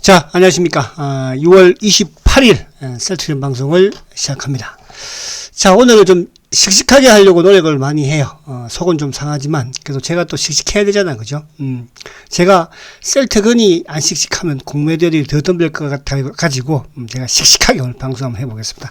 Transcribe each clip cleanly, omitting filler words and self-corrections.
자, 안녕하십니까. 6월 28일 셀트리온 방송을 시작합니다. 자, 오늘은 좀 씩씩하게 하려고 노력을 많이 해요. 속은 좀 상하지만 그래도 제가 또 씩씩해야 되잖아, 그죠? 제가 셀트건이 안 씩씩하면 공매도들이 더 덤빌 것 같아가지고 제가 씩씩하게 오늘 방송 한번 해보겠습니다.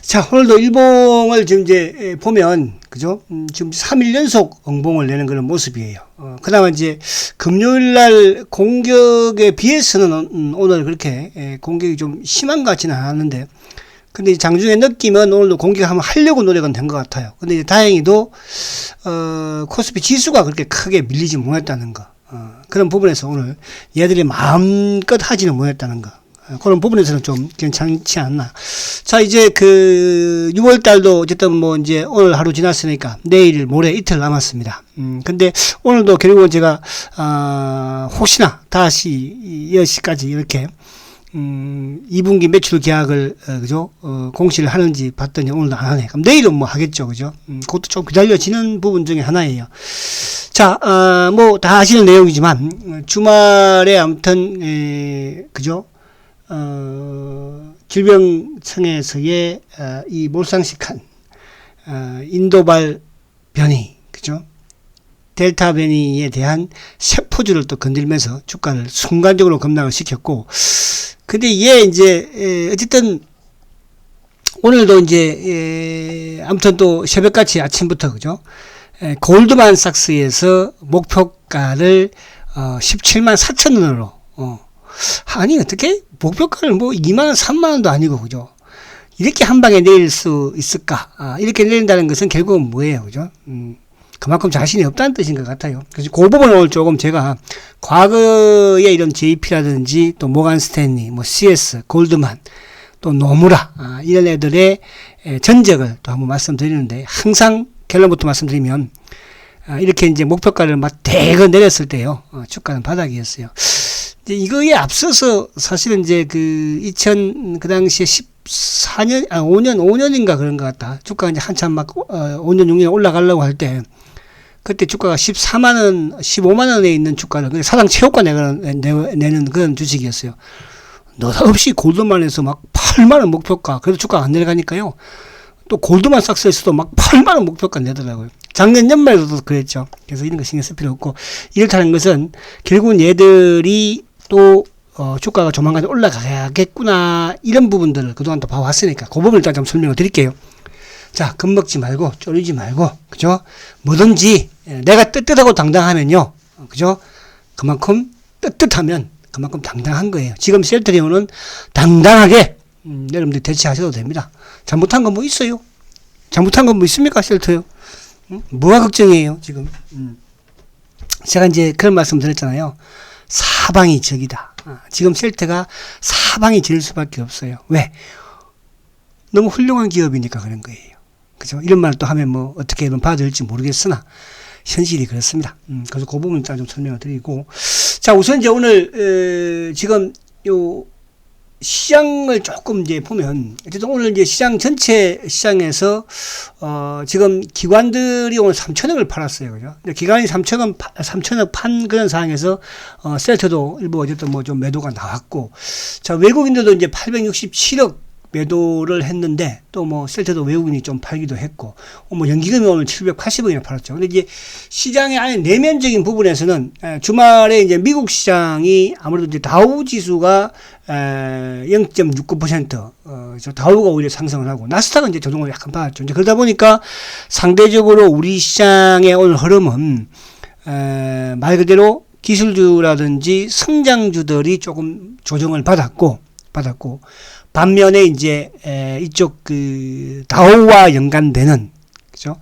자, 오늘도 일봉을 지금 이제 보면, 그죠? 지금 3일 연속 응봉을 내는 그런 모습이에요. 그나마 이제 금요일날 공격에 비해서는 오늘 그렇게 공격이 좀 심한 것 같지는 않았는데, 근데 장중에 느끼면 오늘도 공격 한번 하려고 노력은 된 것 같아요. 근데 이제 다행히도, 코스피 지수가 그렇게 크게 밀리지 못했다는 거. 그런 부분에서 오늘 얘들이 마음껏 하지는 못했다는 거. 그런 부분에서는 좀 괜찮지 않나. 자, 이제 6월 달도 어쨌든 뭐 이제 오늘 하루 지났으니까 내일, 모레 이틀 남았습니다. 근데 오늘도 결국은 제가, 혹시나 다시 10시까지 이렇게, 2분기 매출 계약을, 그죠? 공시를 하는지 봤더니 오늘도 안 하네. 그럼 내일은 뭐 하겠죠. 그죠? 그것도 좀 기다려지는 부분 중에 하나예요. 자, 뭐 다 아시는 내용이지만, 주말에 아무튼, 그죠? 질병청에서의 이 몰상식한 인도발 변이, 그죠? 델타 변이에 대한 세포주를 또 건들면서 주가를 순간적으로 급락을 시켰고, 근데 얘 이제 어쨌든 오늘도 이제 아무튼 또 새벽같이 아침부터, 그죠? 골드만삭스에서 목표가를 17만 4천 원으로 아니 어떻게 목표가를 뭐 2만원 3만원도 아니고, 그죠? 이렇게 한 방에 내릴 수 있을까? 이렇게 내린다는 것은 결국은 뭐예요, 그죠? 그만큼 자신이 없다는 뜻인 것 같아요. 그래서 그 부분을 오늘 조금 제가 과거에 이런 JP라든지 또 모간 스탠리, 뭐 CS, 골드만, 또 노무라, 이런 애들의 전적을 또 한번 말씀드리는데, 항상 결론부터 말씀드리면 이렇게 이제 목표가를 막 대거 내렸을 때요, 주가는 바닥이었어요. 이제 이거에 앞서서 사실은 이제 그 당시에 14년, 5년인가 그런 것 같다. 주가가 이제 한참 막, 5년, 6년 올라가려고 할 때, 그때 주가가 14만원, 15만원에 있는 주가를 사상 최고가 내는 그런 주식이었어요. 느닷없이 골드만에서 막 8만원 목표가, 그래도 주가가 안 내려가니까요. 또 골드만삭스에서도 막 8만원 목표가 내더라고요. 작년 연말에도 그랬죠. 그래서 이런 거 신경 쓸 필요 없고, 이렇다는 것은 결국은 얘들이 또 주가가 조만간 올라가겠구나, 이런 부분들을 그동안 또 봐왔으니까 그 부분을 일단 좀 설명을 드릴게요. 자, 겁먹지 말고 쫄리지 말고, 그죠? 뭐든지 내가 떳떳하고 당당하면요, 그죠? 그만큼 떳떳하면 그만큼 당당한 거예요. 지금 셀트리온은 당당하게 여러분들 대처하셔도 됩니다. 잘못한 건 뭐 있어요? 잘못한 건 뭐 있습니까, 셀트요? 뭐가 걱정이에요, 지금? 제가 이제 그런 말씀 드렸잖아요. 사방이 적이다. 지금 셀트가 사방이 적일 수밖에 없어요. 왜? 너무 훌륭한 기업이니까 그런 거예요. 그죠? 이런 말을 또 하면 뭐 어떻게 받아들일지 모르겠으나 현실이 그렇습니다. 그래서 그 부분 일단 좀 설명을 드리고, 자, 우선 이제 오늘 지금 요 시장을 조금 이제 보면, 어쨌든 오늘 이제 시장 전체 시장에서 지금 기관들이 오늘 3천억을 팔았어요, 그죠? 근데 기관이 3천억 판 그런 상황에서 셀트도 일부 어쨌든 뭐 좀 매도가 나왔고, 자, 외국인들도 이제 867억 매도를 했는데, 또 뭐 셀트도 외국인이 좀 팔기도 했고, 뭐 연기금이 오늘 780억이나 팔았죠. 근데 이제 시장의 안에 내면적인 부분에서는 주말에 이제 미국 시장이 아무래도 이제 다우 지수가 0.69%, 다우가 오히려 상승을 하고, 나스닥은 이제 조정을 약간 받았죠. 이제 그러다 보니까 상대적으로 우리 시장의 오늘 흐름은 말 그대로 기술주라든지 성장주들이 조금 조정을 받았고, 반면에 이제 이쪽 다우와 연관되는, 그죠?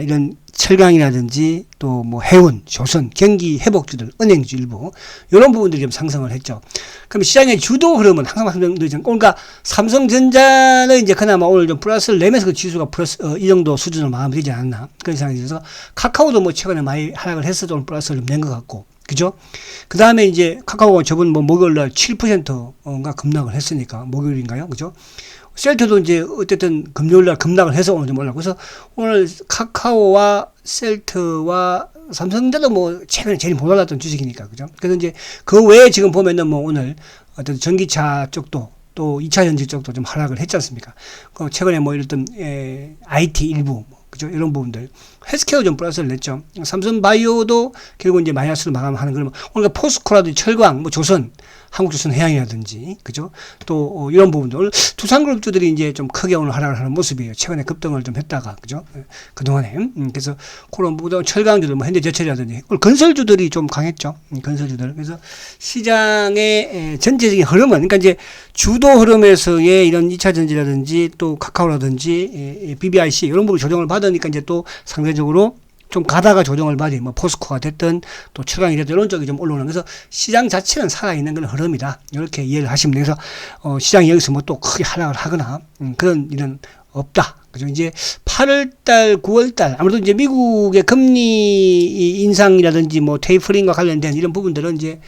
이런 철강이라든지 또 뭐 해운, 조선, 경기 회복주들, 은행주 일부 이런 부분들이 좀 상승을 했죠. 그럼 시장의 주도 흐름은 항상 말씀드리잖아요. 그러니까 삼성전자는 이제 그나마 오늘 좀 플러스를 내면서 그 지수가 플러스 이 정도 수준으로 마무리되지 않았나 그런 생각이 들어서, 카카오도 뭐 최근에 많이 하락을 했어도 오늘 플러스를 좀 낸 것 같고, 그죠? 그 다음에 이제 카카오가 저번 뭐 목요일날 7%가 급락을 했으니까, 목요일인가요? 그죠? 셀트도 이제 어쨌든 금요일날 급락을 해서 오늘 좀 올라가고, 그래서 오늘 카카오와 셀트와 삼성전자도 뭐 최근에 제일 못 올랐던 주식이니까, 그죠? 그래서 이제 그 외에 지금 보면은 뭐 오늘 어떤 전기차 쪽도 또 2차 전지 쪽도 좀 하락을 했지 않습니까? 최근에 뭐 이랬던 IT 일부 그죠? 이런 부분들. 헬스케어 좀 플러스를 냈죠. 삼성바이오도 결국 이제 마이너스로 마감하는 그런, 그러니까 포스코라든지 철강, 뭐 조선, 한국조선 해양이라든지, 그죠? 또, 이런 부분들. 두산그룹주들이 이제 좀 크게 오늘 하락을 하는 모습이에요. 최근에 급등을 좀 했다가, 그죠? 그동안에. 그래서 그런 부분, 철강주들, 뭐 현대제철이라든지, 오늘 건설주들이 좀 강했죠. 건설주들. 그래서 시장의 전체적인 흐름은, 그러니까 이제 주도 흐름에서의 이런 2차 전지라든지 또 카카오라든지 BBIC 이런 부분 조정을 받으니까 이제 또 상대적으로 좀 가다가 조정을 받이 뭐 포스코가 됐든 또 철강이 됐든 이런 쪽이 좀 올라오는, 그래서 시장 자체는 살아있는 그런 흐름이다 이렇게 이해를 하시면 돼서 시장이 여기서 뭐 또 크게 하락을 하거나 그런 일은 없다. 그죠? 이제 8월달, 9월달 아무래도 이제 미국의 금리 인상이라든지 뭐 테이퍼링과 관련된 이런 부분들은 이제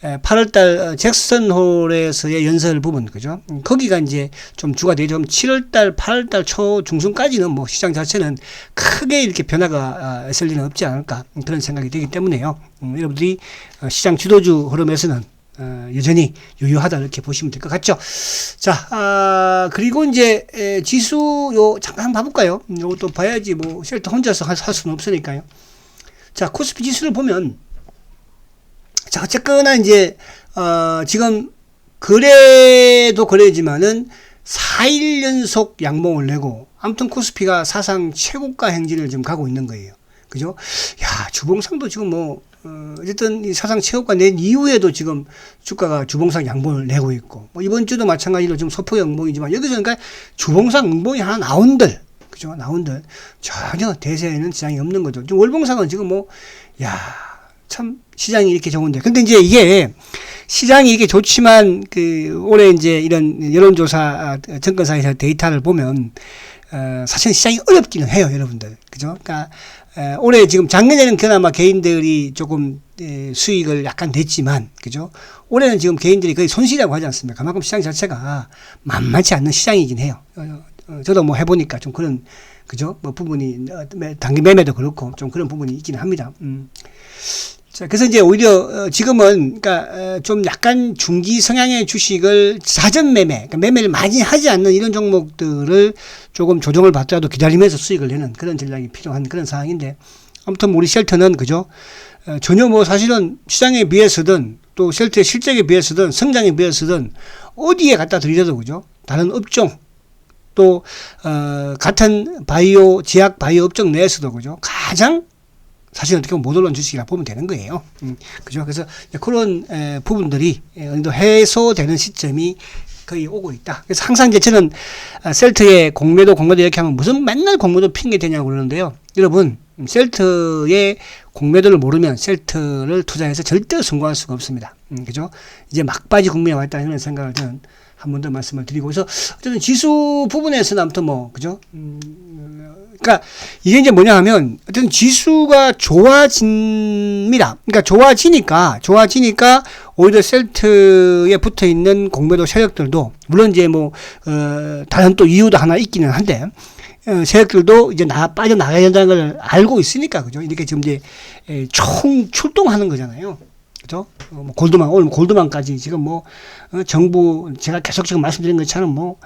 8월달 잭슨홀에서의 연설 부분, 그죠? 거기가 이제 좀 주가 되죠. 7월달, 8월달 초 중순까지는 뭐 시장 자체는 크게 이렇게 변화가 있을 리는 없지 않을까 그런 생각이 되기 때문에요. 여러분들이 시장 주도주 흐름에서는 여전히 유효하다 이렇게 보시면 될 것 같죠. 자, 그리고 이제 지수 요 잠깐 한번 봐볼까요? 요것도 봐야지 뭐 쉘터 혼자서 할 수는 없으니까요. 자, 코스피 지수를 보면. 자, 어쨌거나 이제 지금 거래도 거래지만은 4일 연속 양봉을 내고 아무튼 코스피가 사상 최고가 행진을 지금 가고 있는 거예요. 그죠? 야, 주봉상도 지금 뭐 어쨌든 이 사상 최고가 낸 이후에도 지금 주가가 주봉상 양봉을 내고 있고 뭐 이번 주도 마찬가지로 지금 소폭 양봉이지만 여기서 그러니까 주봉상 양봉이 하나 나온들, 그죠? 나온들 전혀 대세에는 지장이 없는 거죠. 지금 월봉상은 지금 뭐 참 시장이 이렇게 좋은데, 근데 이제 이게 시장이 이게 좋지만 올해 이제 이런 여론조사 증권사에서 데이터를 보면 사실 시장이 어렵기는 해요, 여러분들. 그죠? 그러니까 올해 지금 작년에는 그나마 개인들이 조금 수익을 약간 냈지만, 그죠? 올해는 지금 개인들이 거의 손실이라고 하지 않습니까? 그만큼 시장 자체가 만만치 않는 시장이긴 해요. 저도 뭐 해보니까 좀 그런, 그죠? 뭐 부분이 단기 매매도 그렇고 좀 그런 부분이 있기는 합니다. 자, 그래서 이제 오히려 지금은 그러니까 좀 약간 중기 성향의 주식을 사전 매매, 그러니까 매매를 많이 하지 않는 이런 종목들을 조금 조정을 받더라도 기다리면서 수익을 내는 그런 전략이 필요한 그런 상황인데, 아무튼 우리 쉘터는 그죠? 전혀 뭐 사실은 시장에 비해서든 또 쉘터의 실적에 비해서든 성장에 비해서든 어디에 갖다 들이려도, 그죠? 다른 업종 또 같은 바이오 제약 바이오 업종 내에서도, 그죠? 가장 사실 어떻게 보면 못 올라온 주식이라 보면 되는 거예요. 그죠? 그래서 그런 부분들이 어느 정도 해소되는 시점이 거의 오고 있다. 그래서 항상 이제 저는 셀트의 공매도 이렇게 하면 무슨 맨날 공매도 핑계 대냐고 그러는데요. 여러분, 셀트의 공매도를 모르면 셀트를 투자해서 절대 성공할 수가 없습니다. 그죠? 이제 막바지 국면에 와 있다는 생각을 저는 한 번 더 말씀을 드리고, 그래서 어쨌든 지수 부분에서는 아무튼 뭐, 그죠? 그러니까 이게 이제 뭐냐 하면 어쨌든 지수가 좋아집니다. 그러니까 좋아지니까 오히려 셀트에 붙어 있는 공매도 세력들도 물론 이제 뭐 다른 또 이유도 하나 있기는 한데 세력들도 이제 빠져나가야 된다는 걸 알고 있으니까, 그죠? 이렇게 지금 이제 출동하는 거잖아요. 그죠? 뭐 오늘 골드만까지 지금 뭐 정부 제가 계속 지금 말씀드린 것처럼 뭐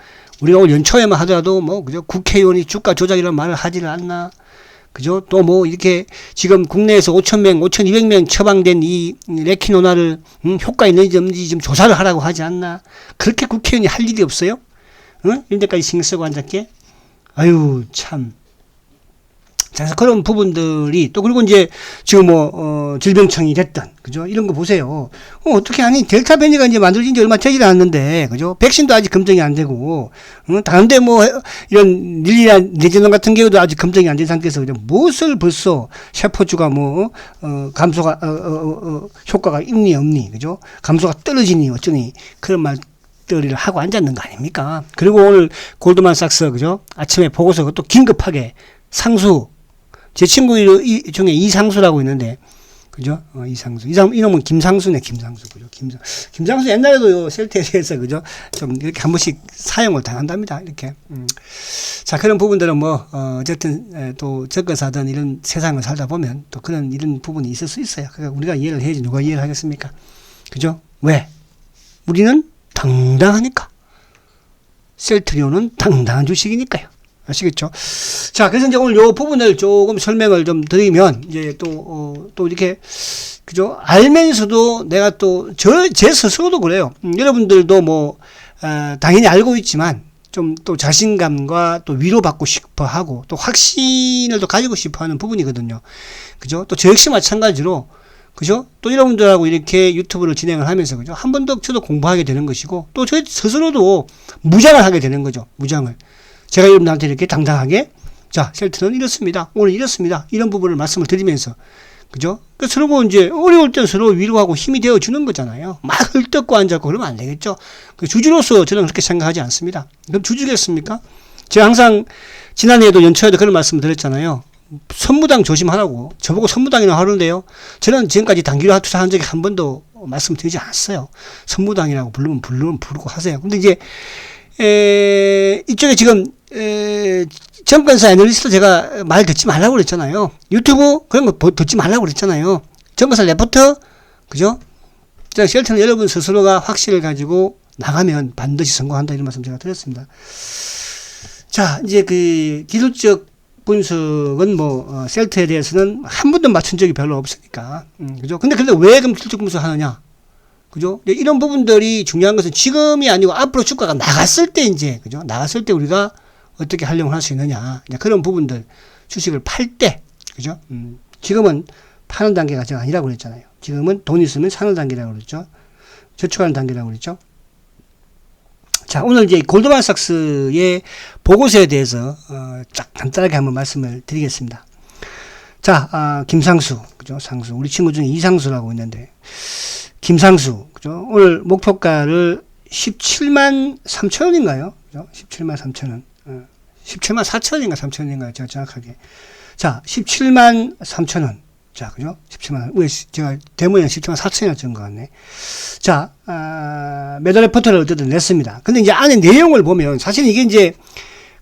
우리가 올 연초에만 하더라도 뭐 그죠? 국회의원이 주가 조작이라는 말을 하지를 않나. 그죠? 또 뭐 이렇게 지금 국내에서 5,000명, 5,200명 처방된 이 레키노나를 효과 있는지 없는지 좀 조사를 하라고 하지 않나. 그렇게 국회의원이 할 일이 없어요? 이런 데까지 신경 쓰고 앉았게? 아유, 참. 자, 그래서 그런 부분들이 또 그리고 이제 지금 뭐 질병청이 됐든, 그죠? 이런 거 보세요. 어떻게 하니 델타 변이가 이제 만들어진 지 얼마 되지 않았는데, 그죠? 백신도 아직 검증이 안 되고, 다른데 뭐 이런 릴리나 레지논 같은 경우도 아직 검증이 안 된 상태에서 그냥 무엇을 벌써 세포주가 뭐 감소가 효과가 있니 없니, 그죠? 감소가 떨어지니 어쩌니 그런 말들을 하고 앉았는 거 아닙니까? 그리고 오늘 골드만삭스, 그죠? 아침에 보고서 그것도 긴급하게 상수, 제 친구 중에 이상수라고 있는데, 그죠? 이상수. 이놈은 김상수네, 김상수. 그죠? 김상수 옛날에도 요 셀트에 대해서, 그죠? 좀 이렇게 한 번씩 사용을 당한답니다. 이렇게. 자, 그런 부분들은 뭐, 어쨌든, 또 적어사든 이런 세상을 살다 보면 또 이런 부분이 있을 수 있어요. 그러니까 우리가 이해를 해야지 누가 이해를 하겠습니까? 그죠? 왜? 우리는 당당하니까. 셀트리온은 당당한 주식이니까요. 아시겠죠? 자, 그래서 이제 오늘 요 부분을 조금 설명을 좀 드리면, 이제 또 이렇게, 그죠? 알면서도 내가 또, 제 스스로도 그래요. 여러분들도 뭐, 당연히 알고 있지만, 좀 또 자신감과 또 위로받고 싶어 하고, 또 확신을 또 가지고 싶어 하는 부분이거든요. 그죠? 또 저 역시 마찬가지로, 그죠? 또 여러분들하고 이렇게 유튜브를 진행을 하면서, 그죠? 한 번 더 저도 공부하게 되는 것이고, 또 저 스스로도 무장을 하게 되는 거죠. 무장을. 제가 여러분들한테 이렇게 당당하게, 자, 셀트는 이렇습니다. 오늘 이렇습니다. 이런 부분을 말씀을 드리면서, 그죠? 그 서로 이제 어려울 때 서로 위로하고 힘이 되어 주는 거잖아요. 막 헐떡고 앉았고 그러면 안 되겠죠. 그 주주로서 저는 그렇게 생각하지 않습니다. 그럼 주주겠습니까? 제가 항상 지난해에도 연초에도 그런 말씀을 드렸잖아요. 선무당 조심하라고. 저보고 선무당이라고 하는데요. 저는 지금까지 단기로 투자한 적이 한 번도 말씀드리지 않았어요. 선무당이라고 부르면 부르고 하세요. 근데 이제 이쪽에 지금 정권사 애널리스트 제가 말 듣지 말라고 그랬잖아요. 유튜브 그런 거 듣지 말라고 그랬잖아요. 정권사 레포트, 그죠? 자, 셀트는 여러분 스스로가 확신을 가지고 나가면 반드시 성공한다, 이런 말씀 제가 드렸습니다. 자, 이제 그 기술적 분석은 뭐 셀트에 대해서는 한 번도 맞춘 적이 별로 없으니까, 그죠? 근데 왜 그럼 기술적 분석 하느냐? 그죠? 이런 부분들이 중요한 것은 지금이 아니고 앞으로 주가가 나갔을 때 이제, 그죠? 나갔을 때 우리가 어떻게 활용을 할 수 있느냐. 그런 부분들, 주식을 팔 때, 그죠? 지금은 파는 단계가 아직 아니라고 그랬잖아요. 지금은 돈 있으면 사는 단계라고 그랬죠. 저축하는 단계라고 그랬죠. 자, 오늘 이제 골드만삭스의 보고서에 대해서, 쫙 간단하게 한번 말씀을 드리겠습니다. 자, 김상수, 그죠? 상수. 우리 친구 중에 이상수라고 있는데, 김상수, 그죠? 오늘 목표가를 17만 3천 원인가요? 그죠? 17만 3천 원. 17만 4천 원인가 3천 원인가요? 제가 정확하게. 자, 17만 3천 원. 자, 그죠? 17만 원. 왜, 제가 데모에는 17만 4천 원이었던 적인 것 같네. 자, 매도 레포트를 어쨌든 냈습니다. 근데 이제 안에 내용을 보면, 사실 이게 이제,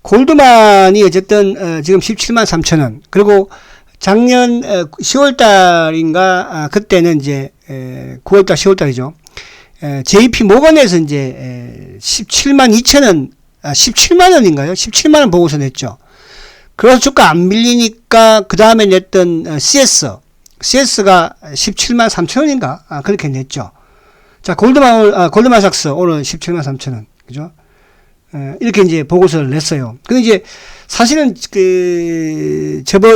골드만이 어쨌든, 지금 17만 3천 원. 그리고 작년 10월 달인가, 그때는 이제, 9월 달, 10월 달이죠. JP 모건에서 이제, 17만 2천 원, 17만 원인가요? 17만 원 보고서 냈죠. 그래서 주가 안 밀리니까 그 다음에 냈던 CS가 17만 3천 원인가? 그렇게 냈죠. 자, 골드만삭스 오늘 17만 3천 원. 그죠? 이렇게 이제 보고서를 냈어요. 근데 이제 사실은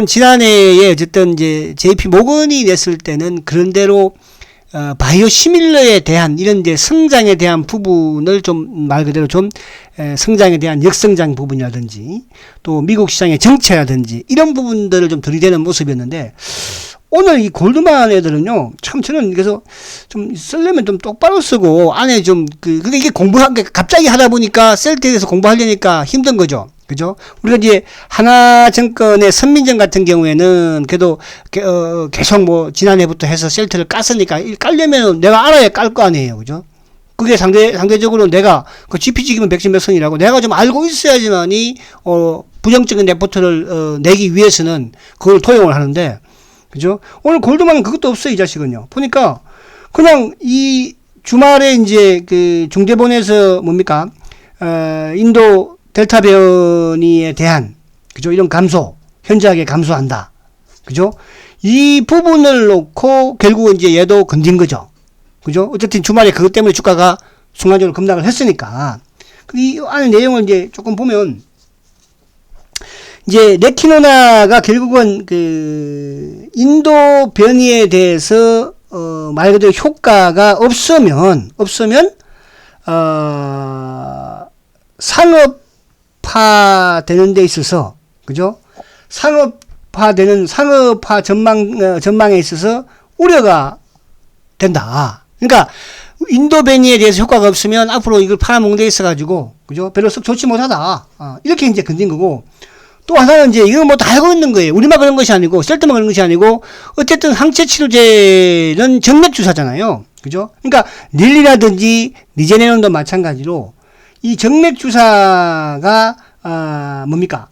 지난해에 어쨌든 이제 JP 모건이 냈을 때는 그런대로 바이오 시밀러에 대한 이런 이제 성장에 대한 부분을 좀 말 그대로 좀 성장에 대한 역성장 부분이라든지 또 미국 시장의 정체라든지 이런 부분들을 좀 들이대는 모습이었는데 오늘 이 골드만 애들은요 참 저는 그래서 좀 쓰려면 좀 똑바로 쓰고 안에 좀 근데 이게 공부한 게 갑자기 하다 보니까 셀트에서 공부하려니까 힘든 거죠. 그죠? 우리가 이제 하나증권의 선민정 같은 경우에는 그래도 계속 뭐 지난해부터 해서 셀트를 깠으니까 깔려면 내가 알아야 깔 거 아니에요. 그죠? 그게 상대적으로 내가 그 GPG기면 백신 몇 선이라고 내가 좀 알고 있어야지만이 부정적인 레포트를 내기 위해서는 그걸 도용을 하는데 그죠? 오늘 골드만은 그것도 없어요. 이 자식은요. 보니까 그냥 이 주말에 이제 그 중대본에서 뭡니까? 인도 델타 변이에 대한, 그죠? 이런 감소, 현저하게 감소한다. 그죠? 이 부분을 놓고 결국은 이제 얘도 건진 거죠. 그죠? 어쨌든 주말에 그것 때문에 주가가 순간적으로 급락을 했으니까. 이 안에 내용을 이제 조금 보면, 이제 레키노나가 결국은 그 인도 변이에 대해서 말 그대로 효과가 없으면 상업화 되는 데 있어서, 그죠? 상업화 전망에 있어서 우려가 된다. 그러니까, 인도 변이에 대해서 효과가 없으면 앞으로 이걸 팔아먹는 데 있어가지고, 그죠? 별로 썩 좋지 못하다. 이렇게 이제 건진 거고, 또 하나는 이제 이거 뭐 다 알고 있는 거예요. 우리만 그런 것이 아니고, 셀트만 그런 것이 아니고, 어쨌든 항체치료제는 정맥주사잖아요. 그죠? 그러니까, 릴리라든지, 리제네론도 마찬가지로, 이 정맥주사가, 뭡니까?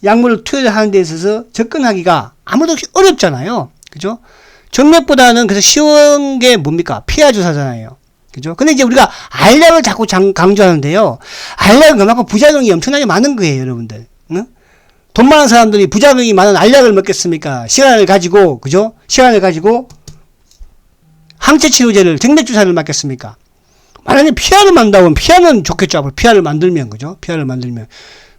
약물을 투여하는 데 있어서 접근하기가 아무도 어렵잖아요. 그죠? 정맥보다는 그래서 쉬운 게 뭡니까? 피하 주사잖아요. 그죠? 근데 이제 우리가 알약을 자꾸 강조하는데요. 알약은 그만큼 부작용이 엄청나게 많은 거예요, 여러분들. 응? 돈 많은 사람들이 부작용이 많은 알약을 먹겠습니까? 시간을 가지고, 그죠? 시간을 가지고 항체 치료제를, 정맥주사를 맞겠습니까? 만약에 피하를 만든다면 피하는 좋겠죠. 앞으로 피하를 만들면, 그죠? 피하를 만들면.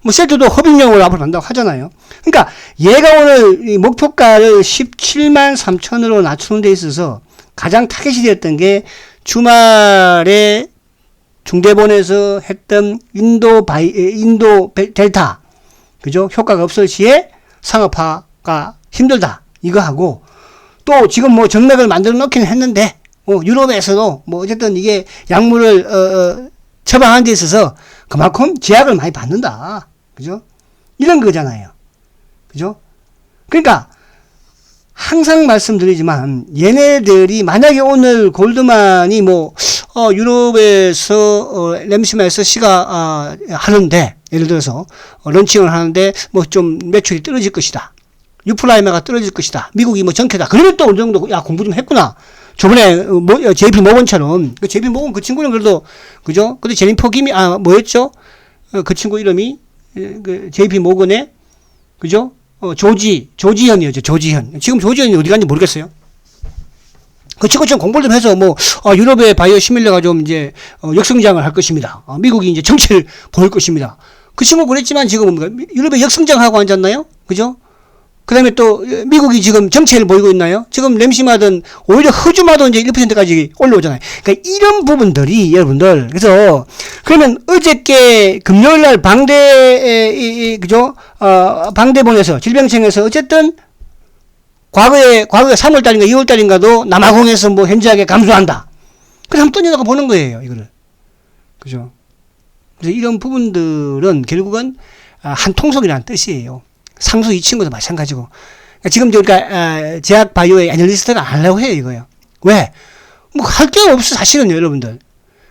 뭐, 셀트도 흡입용으로 앞으로 만든다고 하잖아요. 그러니까, 얘가 오늘 이 목표가를 17만 3천으로 낮추는 데 있어서 가장 타겟이 되었던 게 주말에 중대본에서 했던 인도 델타, 그죠? 효과가 없을 시에 상업화가 힘들다. 이거 하고, 또 지금 뭐 정맥을 만들어 놓기는 했는데, 유럽에서도 뭐 어쨌든 이게 약물을, 처방하는 데 있어서 그만큼 제약을 많이 받는다. 그죠? 이런 거잖아요. 그죠? 그러니까, 항상 말씀드리지만, 얘네들이 만약에 오늘 골드만이 뭐, 유럽에서, 램시마에서 시가, 하는데, 예를 들어서, 런칭을 하는데, 뭐 좀 매출이 떨어질 것이다. 유플라이마가 떨어질 것이다. 미국이 뭐 정체다. 그러면 또 어느 정도, 야, 공부 좀 했구나. 저번에, JP 모건처럼, 그 JP 모건 그 친구는 그래도, 그죠? 근데 제니퍼 김이, 뭐였죠? 그 친구 이름이, 그 JP 모건의, 그죠? 조지현이었죠, 조지현. 지금 조지현이 어디 갔는지 모르겠어요. 그 친구 좀 공부를 좀 해서, 뭐, 유럽의 바이오 시밀러가 좀 이제, 역성장을 할 것입니다. 미국이 이제 정체를 보일 것입니다. 그 친구 그랬지만 지금 유럽의 역성장하고 앉았나요? 그죠? 그 다음에 또, 미국이 지금 정체를 보이고 있나요? 지금 램시마든, 오히려 허주마도 이제 1%까지 올라오잖아요. 그러니까 이런 부분들이, 여러분들, 그래서, 그러면 어저께 금요일 날 그죠? 방대본에서, 질병청에서 어쨌든, 과거에 3월달인가 2월달인가도 남아공에서 뭐 현저하게 감소한다. 그래서 한번 던져다가 보는 거예요, 이거를. 그죠? 그래서 이런 부분들은 결국은, 한 통속이라는 뜻이에요. 상수 이 친구도 마찬가지고. 그러니까 지금 그러니까 제약 바이오의 애널리스트가 안 하려고 해요, 이거요. 왜? 뭐 할 게 없어, 사실은요, 여러분들.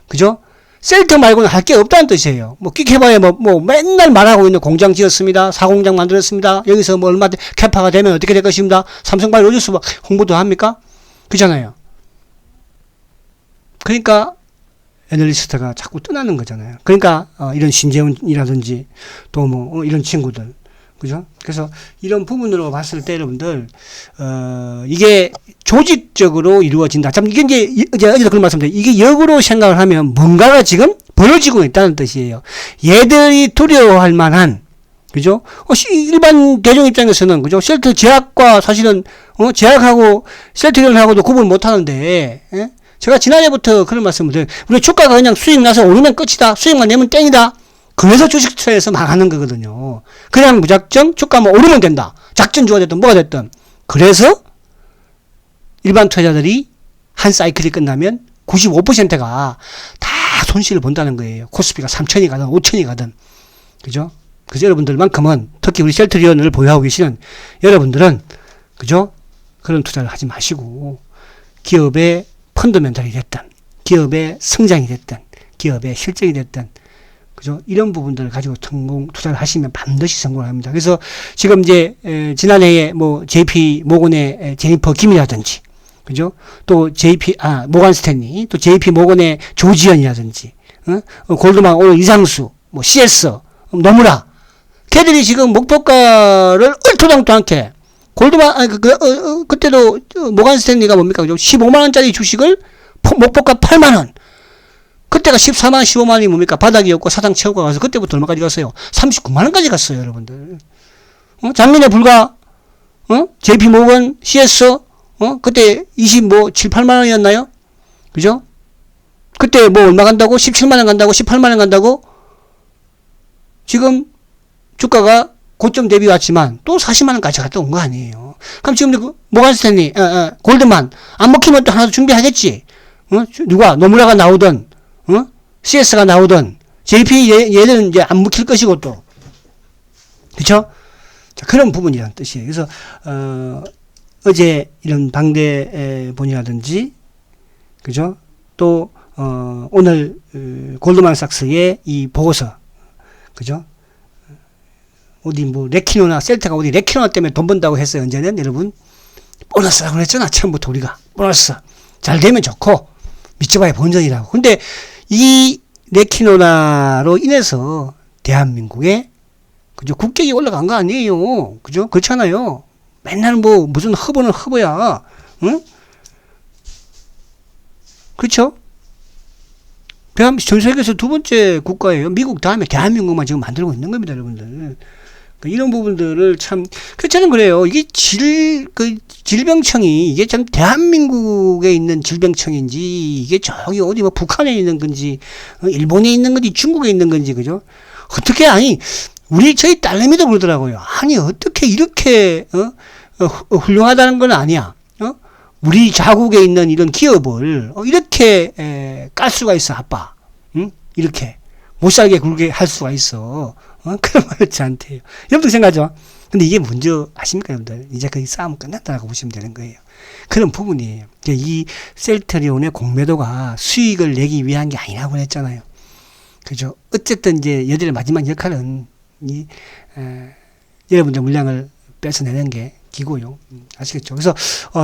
그죠? 셀터 말고는 할 게 없다는 뜻이에요. 뭐 끽해봐야 뭐 맨날 말하고 있는 공장 지었습니다. 사공장 만들었습니다. 여기서 뭐 얼마 캐파가 되면 어떻게 될 것입니다. 삼성바이오 로저스 홍보도 합니까? 그잖아요. 그러니까 애널리스트가 자꾸 떠나는 거잖아요. 그러니까 이런 신재훈이라든지 또 뭐 이런 친구들. 그죠? 그래서 이런 부분으로 봤을 때 여러분들, 이게 조직적으로 이루어진다. 참, 이게 이제 어제도 그런 말씀드렸는데, 이게 역으로 생각을 하면 뭔가가 지금 벌어지고 있다는 뜻이에요. 얘들이 두려워할 만한, 그죠? 일반 대중 입장에서는, 그죠? 셀트 제약과 사실은, 제약하고 셀트리온하고도 구분 못 하는데, 예? 제가 지난해부터 그런 말씀을 드려요. 우리 주가가 그냥 수익 나서 오르면 끝이다. 수익만 내면 땡이다. 그래서 주식처에서 망하는 거거든요. 그냥 무작정 주가만 오르면 된다. 작전주가 됐든 뭐가 됐든. 그래서 일반 투자자들이 한 사이클이 끝나면 95%가 다 손실을 본다는 거예요. 코스피가 3천이 가든 5천이 가든. 그죠? 그래서 여러분들만큼은 특히 우리 셀트리온을 보유하고 계시는 여러분들은 그죠? 그런 투자를 하지 마시고 기업의 펀더멘탈이 됐든 기업의 성장이 됐든 기업의 실적이 됐든 그죠? 이런 부분들을 가지고 투자를 하시면 반드시 성공을 합니다. 그래서 지금 이제, 지난해에 뭐, JP 모건의 제니퍼 김이라든지, 그죠? 또 모간 스탠리, 또 JP 모건의 조지현이라든지, 골드만 오늘 이상수, 뭐, CS, 노무라. 걔들이 지금 목표가를 얼토당토않게, 골드만, 그때도 모간 스탠리가 뭡니까? 그죠? 15만원짜리 주식을 목표가 8만원. 그때가 14만, 15만이 뭡니까? 바닥이었고 사상 최고가 가서 그때부터 얼마까지 갔어요? 39만원까지 갔어요, 여러분들. 작년에 불과, JP 모건, CS, 그때 7, 8만원이었나요? 그죠? 그때 뭐 얼마 간다고? 17만원 간다고? 18만원 간다고? 지금 주가가 고점 대비 왔지만 또 40만원까지 갔다 온 거 아니에요. 그럼 지금 모간 스탠리, 골드만, 안 먹히면 또 하나 더 준비하겠지? 누가, 노무라가 나오던, CS가 나오던, JP 얘들은 이제 안 묵힐 것이고 또. 그쵸? 자, 그런 부분이라는 뜻이에요. 그래서, 어제 이런 방대본이라든지, 그죠? 또, 오늘, 골드만삭스의 이 보고서, 그죠? 어디 뭐, 레키노나, 셀트가 어디 레키노나 때문에 돈 번다고 했어요, 언제는? 여러분. 보너스라고 그랬잖아, 처음부터 우리가. 보너스. 잘 되면 좋고, 미츠바의 본전이라고. 근데 이 레키노라로 인해서 대한민국의 그죠 국격이 올라간 거 아니에요. 그죠? 그렇잖아요. 맨날 뭐 무슨 허브는 허브야. 응? 그렇죠? 전 세계에서 두 번째 국가예요. 미국 다음에 대한민국만 지금 만들고 있는 겁니다, 여러분들. 그러니까 이런 부분들을 참, 저는 그래요. 이게 질병청이, 이게 참 대한민국에 있는 질병청인지, 이게 저기 어디 뭐 북한에 있는 건지, 일본에 있는 건지, 중국에 있는 건지, 그죠? 어떻게, 아니, 저희 딸내미도 그러더라고요. 아니, 어떻게 이렇게, 훌륭하다는 건 아니야. 우리 자국에 있는 이런 기업을, 이렇게, 깔 수가 있어, 아빠. 응? 이렇게. 못 살게 굴게 할 수가 있어. 그런 말을 저한테요. 여러분들 생각하죠? 근데 이게 뭔지 아십니까, 여러분들? 이제 거의 싸움 끝났다고 보시면 되는 거예요. 그런 부분이에요. 이 셀트리온의 공매도가 수익을 내기 위한 게 아니라고 했잖아요. 그죠? 어쨌든 이제 여들의 마지막 역할은 여러분들 물량을 뺏어내는 게 기고요. 아시겠죠? 그래서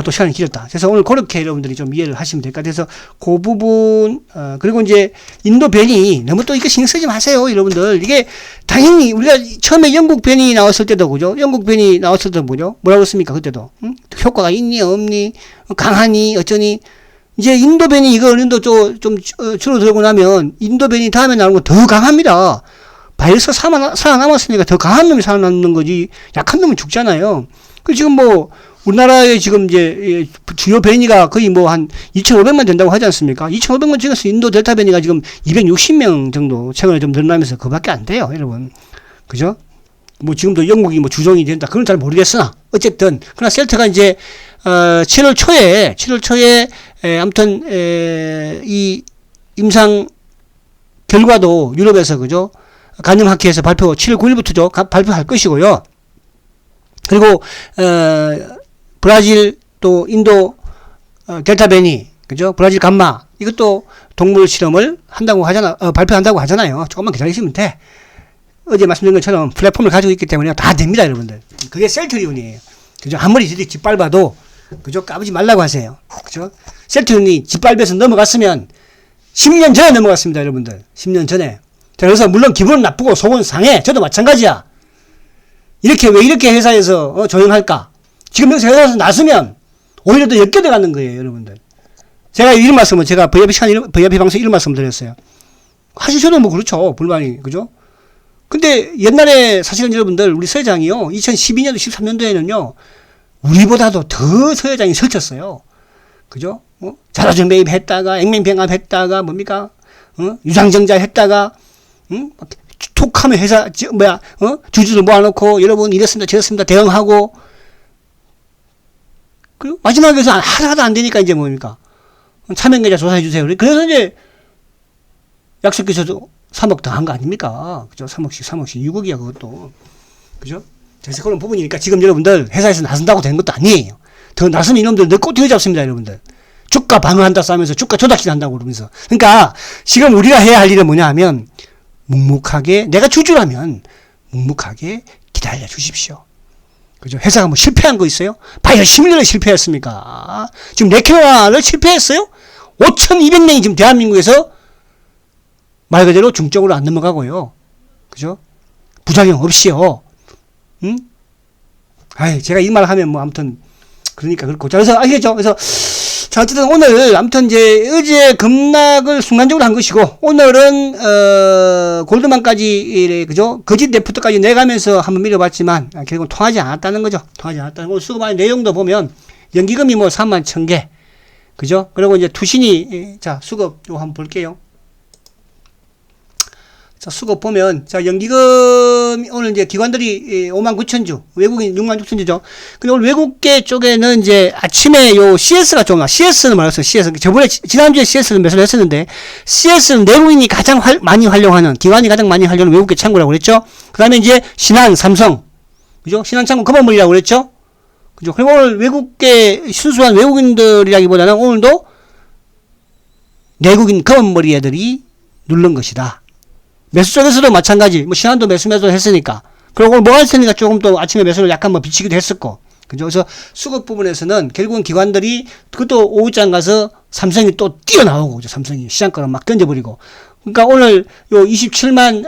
또 시간이 길었다. 그래서 오늘 그렇게 여러분들이 좀 이해를 하시면 될 것 같아서 그 부분 그리고 이제 인도 변이 너무 또 이거 신경 쓰지 마세요, 여러분들. 이게 당연히 우리가 처음에 영국 변이 나왔을 때도 그죠? 영국 변이 나왔을 때도 뭐죠? 뭐라고 했습니까? 그때도 효과가 있니 없니 강하니 어쩌니 이제 인도 변이 이거 어느 정도 좀 줄어들고 나면 인도 변이 다음에 나오는 거 더 강합니다. 바이러스 살아남았으니까 더 강한 놈이 살아남는 거지 약한 놈은 죽잖아요. 그 지금 뭐 우리나라에 지금 이제 주요 변이가 거의 뭐 한 2,500만 된다고 하지 않습니까? 2,500만 중에서 인도 델타 변이가 지금 260명 정도 최근에 좀 늘어나면서 그밖에 안 돼요, 여러분. 그죠? 뭐 지금도 영국이 뭐 주종이 된다. 그건 잘 모르겠으나 어쨌든 그러나 셀트가 이제 7월 초에 아무튼 이 임상 결과도 유럽에서 그죠? 간염학회에서 7월 9일부터죠. 발표할 것이고요. 그리고 브라질 또 인도 델타 변이 그죠? 브라질 감마 이것도 동물 실험을 한다고 발표한다고 하잖아요. 조금만 기다리시면 돼. 어제 말씀드린 것처럼 플랫폼을 가지고 있기 때문에 다 됩니다, 여러분들. 그게 셀트리온이에요. 그죠? 아무리 짓밟아도 그죠? 까부지 말라고 하세요. 그죠? 셀트리온이 짓밟아서 넘어갔으면 10년 전에 넘어갔습니다, 여러분들. 10년 전에. 자, 그래서 물론 기분은 나쁘고 속은 상해. 저도 마찬가지야. 왜 이렇게 회사에서 조용할까? 지금 여기서 회사에서 나서면 오히려 더 엮여들 가는 거예요, 여러분들. 제가 이런 말씀을 제가 VIP 방송 이런 말씀 드렸어요. 사실 저도 뭐 그렇죠. 불만이 그죠? 근데 옛날에 사실은 여러분들 우리 서 회장이요. 2012년도 13년도에는요. 우리보다도 더 서 회장이 설쳤어요. 그죠? 자사주 매입했다가 액면병합 했다가 뭡니까? 유상증자 했다가 툭하면 회사 주주들 모아놓고 여러분 이랬습니다 저랬습니다 대응하고 그리고 마지막에서 하나도 안 되니까 이제 뭡니까? 참여계좌 조사해 주세요. 그래서 이제 약속해서도 3억 더 한 거 아닙니까? 그죠? 3억씩 6억이야 그것도. 그죠? 그래서 그런 부분이니까 지금 여러분들 회사에서 나선다고 되는 것도 아니에요. 더 나서면 이놈들 늘 꼬투리 잡습니다, 여러분들. 주가 방어한다 싸면서 주가 조작질 한다고 그러면서. 그러니까 지금 우리가 해야 할 일은 뭐냐 하면 묵묵하게 내가 주주라면 묵묵하게 기다려 주십시오. 그죠? 회사가 뭐 실패한 거 있어요? 바이오 시뮬러를 실패했습니까? 지금 레키노라를 실패했어요? 5,200명이 지금 대한민국에서 말 그대로 중증으로 안 넘어가고요. 그죠? 부작용 없이요. 응? 제가 이 말 하면 뭐 아무튼 그러니까 그렇고. 자, 그래서 아시겠죠? 그래서 자, 어쨌든 오늘 아무튼 이제 어제 급락을 순간적으로 한 것이고 오늘은 골드만까지 그죠? 거짓 레프트까지 내가면서 한번 밀어봤지만 결국은 통하지 않았다는 거죠. 통하지 않았다는 거. 수급할 내용도 보면 연기금이 뭐 31,000개 그죠? 그리고 이제 투신이 자 수급 요거 한번 볼게요. 자, 수급 보면, 자, 연기금, 오늘 이제 기관들이 59,000주, 외국인 66,000주죠. 근데 오늘 외국계 쪽에는 이제 아침에 요 CS가 좀, CS는 말했어요, CS. 지난주에 CS는 매수를 했었는데, CS는 내국인이 가장 많이 활용하는, 기관이 가장 많이 활용하는 외국계 창구라고 그랬죠. 그 다음에 이제 신한, 삼성, 그죠? 신한 창구 금화물이라고 그랬죠. 그죠? 그리고 오늘 외국계, 순수한 외국인들이라기보다는 오늘도 내국인 금화물이 애들이 누른 것이다. 매수 쪽에서도 마찬가지. 뭐 신한도 매수를 했으니까. 그리고 뭐 했으니까 조금 또 아침에 매수를 약간 뭐 비치기도 했었고. 그죠? 그래서 수급 부분에서는 결국은 기관들이 그것도 오후장 가서 삼성이 또 뛰어나오고, 그죠? 삼성이 시장가를 막 던져버리고. 그러니까 오늘 요 26만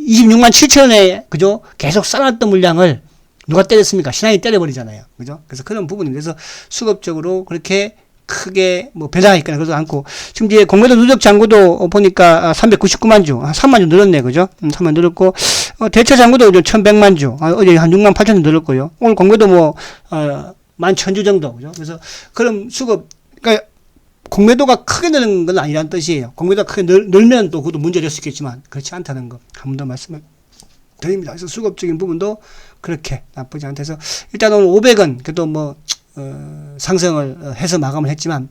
7천원에, 그죠? 계속 쌓아놨던 물량을 누가 때렸습니까? 신한이 때려버리잖아요. 그죠? 그래서 그런 부분이, 그래서 수급적으로 그렇게 크게 뭐 변화가 있거나 그러지 않고, 지금 이제 공매도 누적 잔고도 보니까 399만 주, 3만 주 늘었네, 그죠? 3만 늘었고, 대체 잔고도 1100만 주, 어제 한 6만 8천 주 늘었고요. 오늘 공매도 뭐, 11,000주 정도, 그죠? 그래서 그럼 수급, 그러니까 공매도가 크게 느는 건 아니라는 뜻이에요. 공매도가 크게 늘면 또 그것도 문제될 수 있겠지만, 그렇지 않다는 거, 한 번 더 말씀을 드립니다. 그래서 수급적인 부분도 그렇게 나쁘지 않다 해서, 일단 오늘 500원, 그래도 뭐, 상승을 해서 마감을 했지만,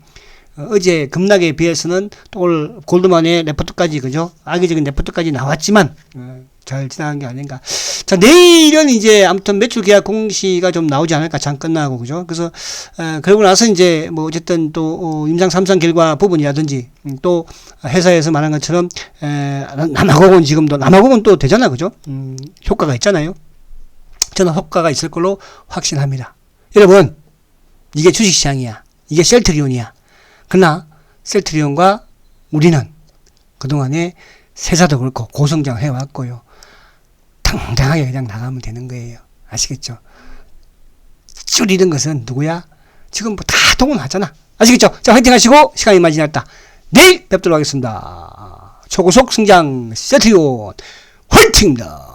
어제 급락에 비해서는 또 오늘 골드만의 레포트까지, 그죠? 악의적인 레포트까지 나왔지만, 잘 지나간 게 아닌가. 자, 내일은 이제 아무튼 매출 계약 공시가 좀 나오지 않을까, 장 끝나고, 그죠? 그래서, 그러고 나서 이제 뭐 어쨌든 또, 임상 3상 결과 부분이라든지, 또 회사에서 말한 것처럼, 남아공은 지금도, 남아공은 또 되잖아, 그죠? 효과가 있잖아요. 저는 효과가 있을 걸로 확신합니다. 여러분, 이게 주식시장이야. 이게 셀트리온이야. 그러나 셀트리온과 우리는 그동안에 세사도 그렇고 고성장 해왔고요. 당당하게 그냥 나가면 되는 거예요. 아시겠죠? 줄이는 것은 누구야? 지금 뭐 다 동원하잖아. 아시겠죠? 자, 화이팅 하시고 시간이 많이 지났다. 내일 뵙도록 하겠습니다. 초고속 성장 셀트리온 화이팅입니다.